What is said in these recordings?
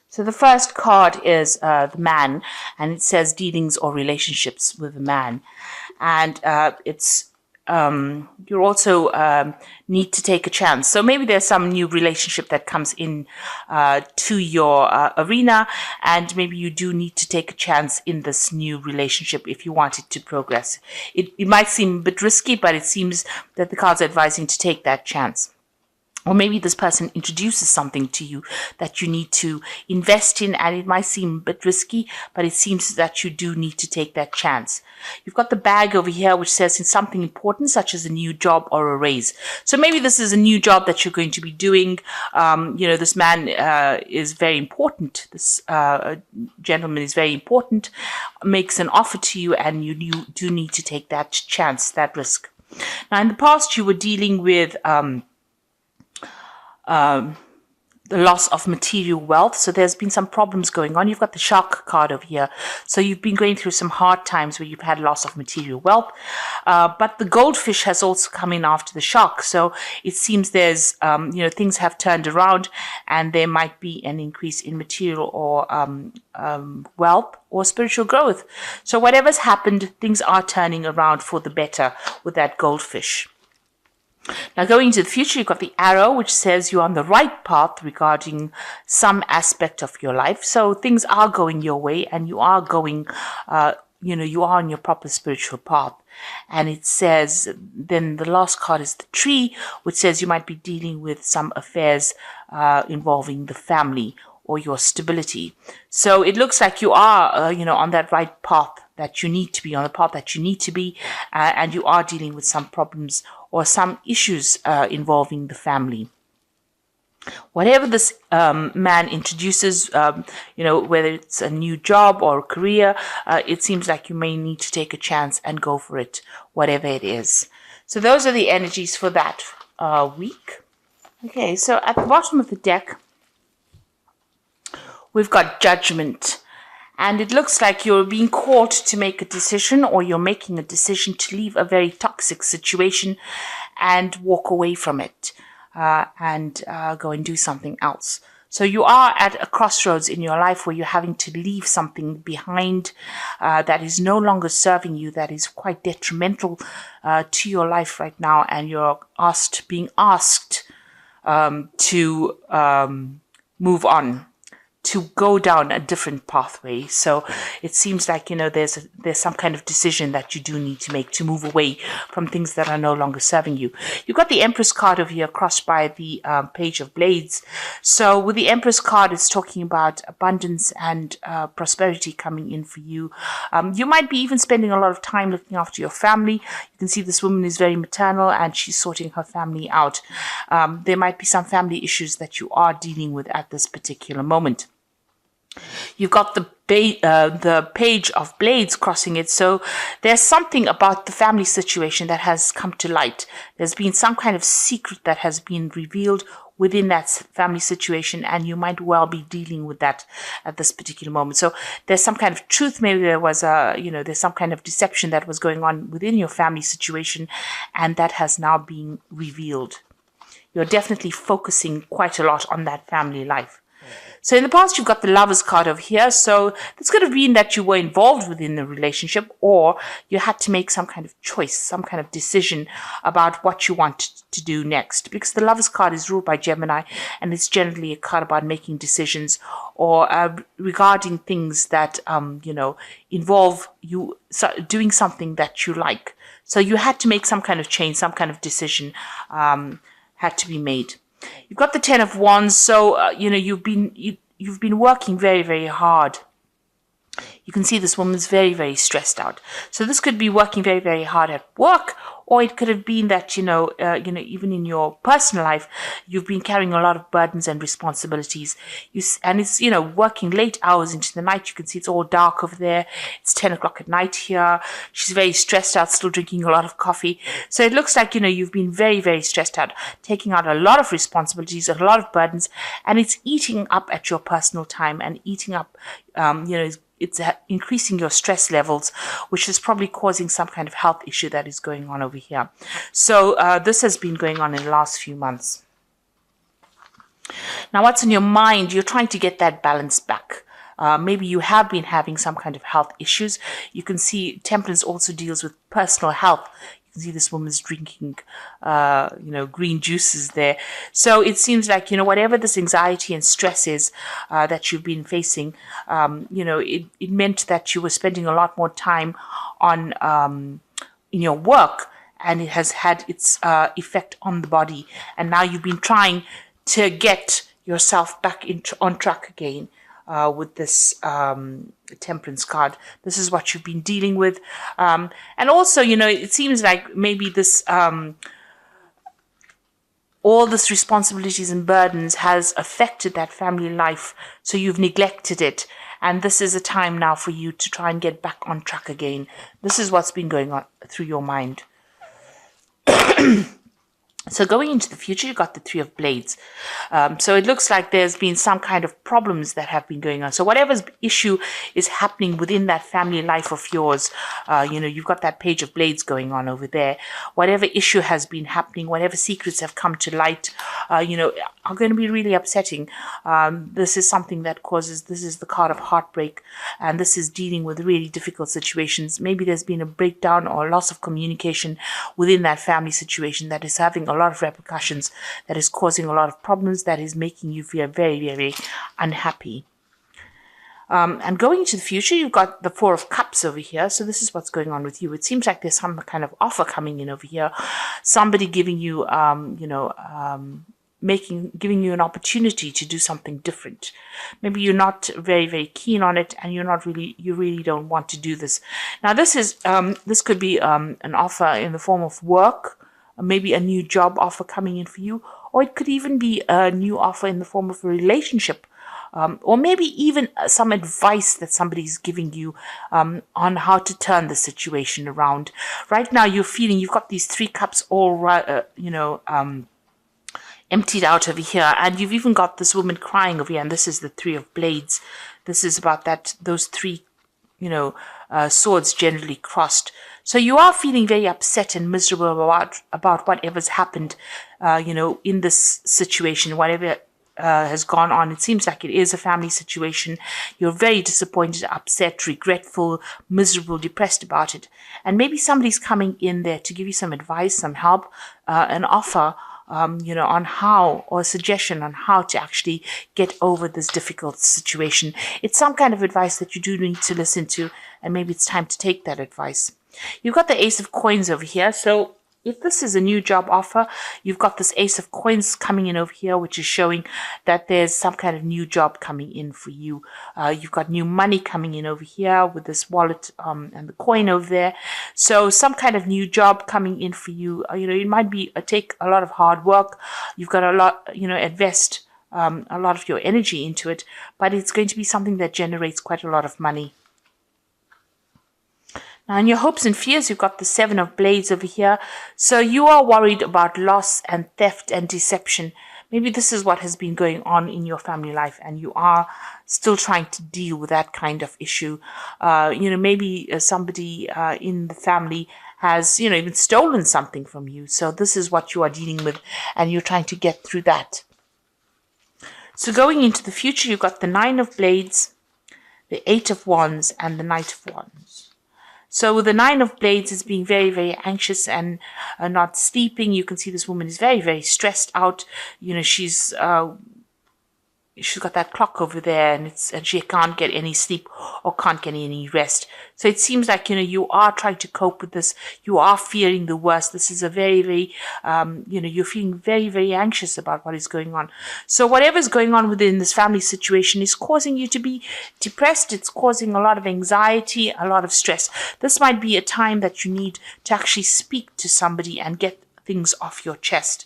So the first card is the man, and it says dealings or relationships with a man. And you also need to take a chance. So maybe there's some new relationship that comes in to your arena, and maybe you do need to take a chance in this new relationship if you want it to progress. It might seem a bit risky, but it seems that the cards are advising to take that chance. Or maybe this person introduces something to you that you need to invest in, and it might seem a bit risky, but it seems that you do need to take that chance. You've got the bag over here, which says it's something important, such as a new job or a raise. So maybe this is a new job that you're going to be doing. This man is very important. This gentleman is very important, makes an offer to you, and you do need to take that chance, that risk. Now, in the past, you were dealing with the loss of material wealth. So there's been some problems going on. You've got the shark card over here. So you've been going through some hard times where you've had loss of material wealth. But the goldfish has also come in after the shark. So it seems there's, things have turned around, and there might be an increase in material or wealth or spiritual growth. So whatever's happened, things are turning around for the better with that goldfish. Now, going into the future, you've got the arrow, which says you're on the right path regarding some aspect of your life. So things are going your way, and you are going, you are on your proper spiritual path. And it says, then the last card is the tree, which says you might be dealing with some affairs involving the family or your stability. So it looks like you are, on that right path that you need to be, on the path that you need to be, and you are dealing with some problems or some issues involving the family. Whatever this man introduces, whether it's a new job or a career, it seems like you may need to take a chance and go for it, whatever it is. So those are the energies for that week. Okay, so at the bottom of the deck, we've got Judgment. And it looks like you're being called to make a decision, or you're making a decision to leave a very toxic situation and walk away from it and go and do something else. So you are at a crossroads in your life where you're having to leave something behind that is no longer serving you, that is quite detrimental to your life right now, and you're being asked to move on, to go down a different pathway. So it seems like, there's some kind of decision that you do need to make to move away from things that are no longer serving you. You've got the Empress card over here crossed by the Page of Blades. So with the Empress card, it's talking about abundance and prosperity coming in for you. You might be even spending a lot of time looking after your family. You can see this woman is very maternal, and she's sorting her family out. There might be some family issues that you are dealing with at this particular moment. You've got the Page of Blades crossing it. So there's something about the family situation that has come to light. There's been some kind of secret that has been revealed within that family situation, and you might well be dealing with that at this particular moment. So there's some kind of truth. Maybe there was there's some kind of deception that was going on within your family situation, and that has now been revealed. You're definitely focusing quite a lot on that family life. So in the past, you've got the Lovers card over here. So this could have been that you were involved within the relationship, or you had to make some kind of choice, some kind of decision about what you want to do next. Because the Lovers card is ruled by Gemini, and it's generally a card about making decisions or regarding things that, involve you doing something that you like. So you had to make some kind of change, some kind of decision had to be made. You've got the Ten of Wands, so you've been working very, very hard. You can see this woman's very, very stressed out. So this could be working very, very hard at work, or it could have been that even in your personal life, you've been carrying a lot of burdens and responsibilities. And it's working late hours into the night. You can see it's all dark over there. It's 10 o'clock at night here. She's very stressed out, still drinking a lot of coffee. So it looks like you've been very, very stressed out, taking out a lot of responsibilities, a lot of burdens, and it's eating up at your personal time and eating up. It's increasing your stress levels, which is probably causing some kind of health issue that is going on over here. So this has been going on in the last few months. Now, what's in your mind? You're trying to get that balance back. Maybe you have been having some kind of health issues. You can see temperance also deals with personal health. You can see this woman's drinking, green juices there. So it seems like, whatever this anxiety and stress is that you've been facing, it meant that you were spending a lot more time on in your work, and it has had its effect on the body. And now you've been trying to get yourself back on track again with this temperance card. This is what you've been dealing with. And also, it seems like maybe this all this responsibilities and burdens has affected that family life, so you've neglected it. And this is a time now for you to try and get back on track again. This is what's been going on through your mind. So going into the future, you got the Three of Blades. So it looks like there's been some kind of problems that have been going on. So whatever's issue is happening within that family life of yours, you've got that Page of Blades going on over there. Whatever issue has been happening, whatever secrets have come to light, are going to be really upsetting. This is something that this is the card of heartbreak, and this is dealing with really difficult situations. Maybe there's been a breakdown or loss of communication within that family situation that is having a lot of repercussions, that is causing a lot of problems, that is making you feel very, very unhappy. And going into the future, you've got the Four of Cups over here. So this is what's going on with you. It seems like there's some kind of offer coming in over here. Somebody giving you, giving you an opportunity to do something different. Maybe you're not very, very keen on it, and you really don't want to do this. Now, this could be an offer in the form of work, maybe a new job offer coming in for you, or it could even be a new offer in the form of a relationship, or maybe even some advice that somebody's giving you on how to turn the situation around. Right now, you're feeling you've got these three cups all emptied out over here, and you've even got this woman crying over here, and this is the Three of Blades. This is about those three swords generally crossed. So you are feeling very upset and miserable about whatever's happened, in this situation, whatever has gone on. It seems like it is a family situation. You're very disappointed, upset, regretful, miserable, depressed about it. And maybe somebody's coming in there to give you some advice, some help, an offer, on how, or a suggestion on how to actually get over this difficult situation. It's some kind of advice that you do need to listen to, and maybe it's time to take that advice. You've got the Ace of Coins over here. So if this is a new job offer, you've got this Ace of Coins coming in over here, which is showing that there's some kind of new job coming in for you. You've got new money coming in over here with this wallet and the coin over there. So some kind of new job coming in for you. It might be take a lot of hard work. You've got a lot, invest a lot of your energy into it, but it's going to be something that generates quite a lot of money. Now, in your hopes and fears, you've got the Seven of Blades over here. So you are worried about loss and theft and deception. Maybe this is what has been going on in your family life, and you are still trying to deal with that kind of issue. Maybe somebody in the family has, even stolen something from you. So this is what you are dealing with, and you're trying to get through that. So going into the future, you've got the Nine of Blades, the Eight of Wands, and the Knight of Wands. So with the Nine of Blades is being very, very anxious and not sleeping. You can see this woman is very, very stressed out. She's got that clock over there, and she can't get any sleep or can't get any rest. So it seems like, you are trying to cope with this. You are fearing the worst. This is a very, very, you're feeling very, very anxious about what is going on. So whatever's going on within this family situation is causing you to be depressed. It's causing a lot of anxiety, a lot of stress. This might be a time that you need to actually speak to somebody and get things off your chest.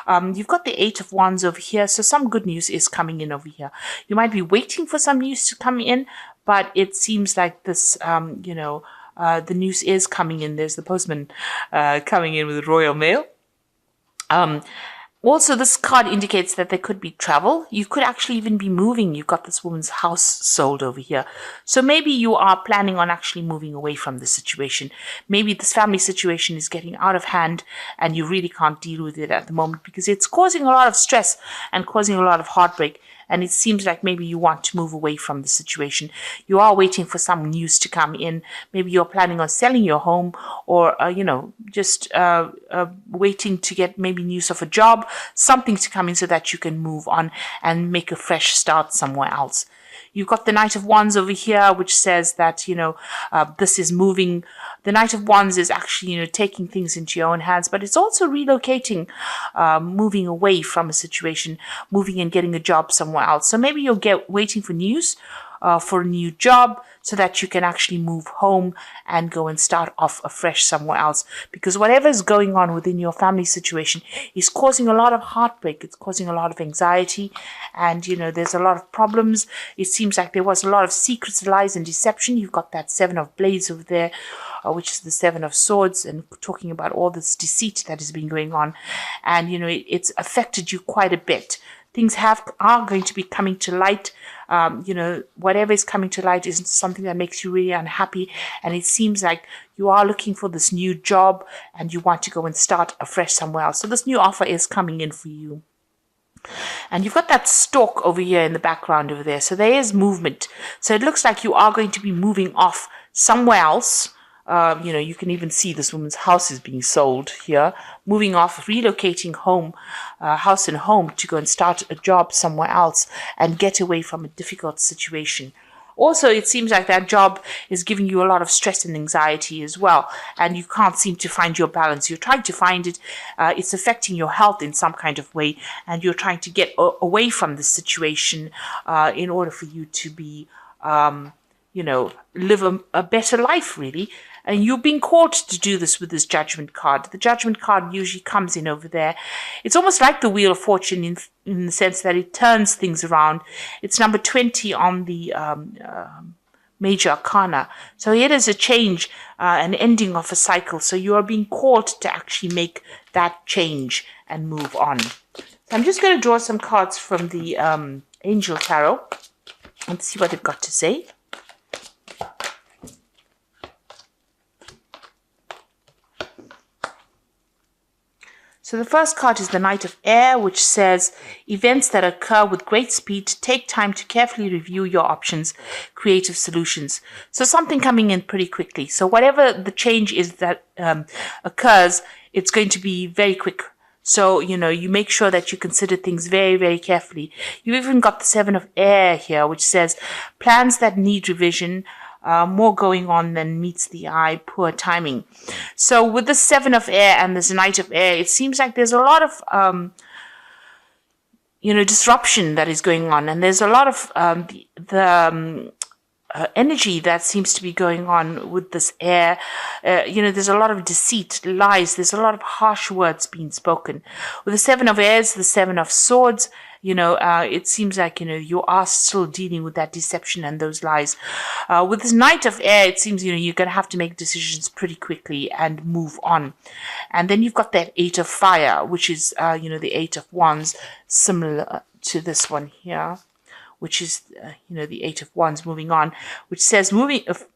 You've got the Eight of Wands over here, so some good news is coming in over here. You might be waiting for some news to come in, but it seems like this, the news is coming in. There's the postman coming in with royal mail. Also, this card indicates that there could be travel. You could actually even be moving. You've got this woman's house sold over here. So maybe you are planning on actually moving away from the situation. Maybe this family situation is getting out of hand and you really can't deal with it at the moment because it's causing a lot of stress and causing a lot of heartbreak. And it seems like maybe you want to move away from the situation. You are waiting for some news to come in. Maybe you're planning on selling your home or, just waiting to get maybe news of a job, something to come in so that you can move on and make a fresh start somewhere else. You've got the Knight of Wands over here, which says that, this is moving. The Knight of Wands is actually, taking things into your own hands, but it's also relocating, moving away from a situation, moving and getting a job somewhere else. So maybe you'll waiting for news for a new job so that you can actually move home and go and start off afresh somewhere else. Because whatever is going on within your family situation is causing a lot of heartbreak. It's causing a lot of anxiety. And, there's a lot of problems. It seems like there was a lot of secrets, lies, and deception. You've got that Seven of Blades over there, which is the Seven of Swords, and talking about all this deceit that has been going on. And, it's affected you quite a bit. Things are going to be coming to light. Whatever is coming to light is something that makes you really unhappy. And it seems like you are looking for this new job and you want to go and start afresh somewhere else. So this new offer is coming in for you. And you've got that stork over here in the background over there. So there is movement. So it looks like you are going to be moving off somewhere else. You can even see this woman's house is being sold here, moving off, relocating home, house and home to go and start a job somewhere else and get away from a difficult situation. Also, it seems like that job is giving you a lot of stress and anxiety as well, and you can't seem to find your balance. You're trying to find it. It's affecting your health in some kind of way, and you're trying to get away from this situation in order for you to be, live a better life, really. And you're being called to do this with this Judgment card. The Judgment card usually comes in over there. It's almost like the Wheel of Fortune in the sense that it turns things around. It's number 20 on the Major Arcana. So it is a change, an ending of a cycle. So you are being called to actually make that change and move on. So I'm just going to draw some cards from the Angel Tarot and see what they've got to say. So the first card is the Knight of Air, which says, events that occur with great speed, take time to carefully review your options, creative solutions. So something coming in pretty quickly. So whatever the change is that occurs, it's going to be very quick. So, you make sure that you consider things very, very carefully. You've even got the Seven of Air here, which says, plans that need revision, more going on than meets the eye, poor timing. So with the Seven of Air and this Knight of Air, it seems like there's a lot of, disruption that is going on. And there's a lot of energy that seems to be going on with this air. There's a lot of deceit, lies. There's a lot of harsh words being spoken. With the Seven of Airs, the Seven of Swords, it seems like, you are still dealing with that deception and those lies. With this Knight of Air, it seems, you're going to have to make decisions pretty quickly and move on. And then you've got that Eight of Fire, which is, the Eight of Wands, similar to this one here, which is, the Eight of Wands moving on, which says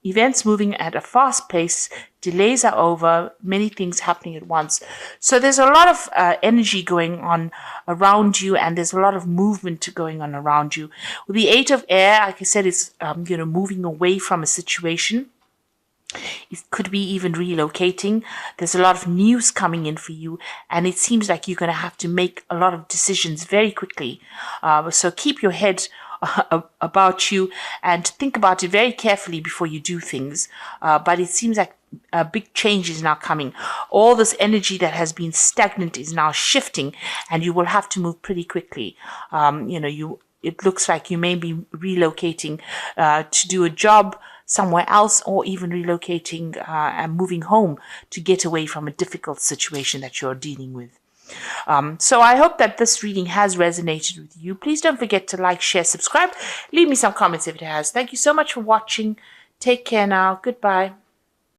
events moving at a fast pace, delays are over, many things happening at once. So there's a lot of energy going on around you, and there's a lot of movement going on around you. With the Eight of Air, like I said, it's, moving away from a situation. It could be even relocating. There's a lot of news coming in for you, and it seems like you're going to have to make a lot of decisions very quickly. So keep your head about you and think about it very carefully before you do things. But it seems like a big change is now coming. All this energy that has been stagnant is now shifting, and you will have to move pretty quickly. It looks like you may be relocating to do a job somewhere else, or even relocating and moving home to get away from a difficult situation that you're dealing with. So I hope that this reading has resonated with you. Please don't forget to like, share, subscribe. Leave me some comments if it has. Thank you so much for watching. Take care now. Goodbye.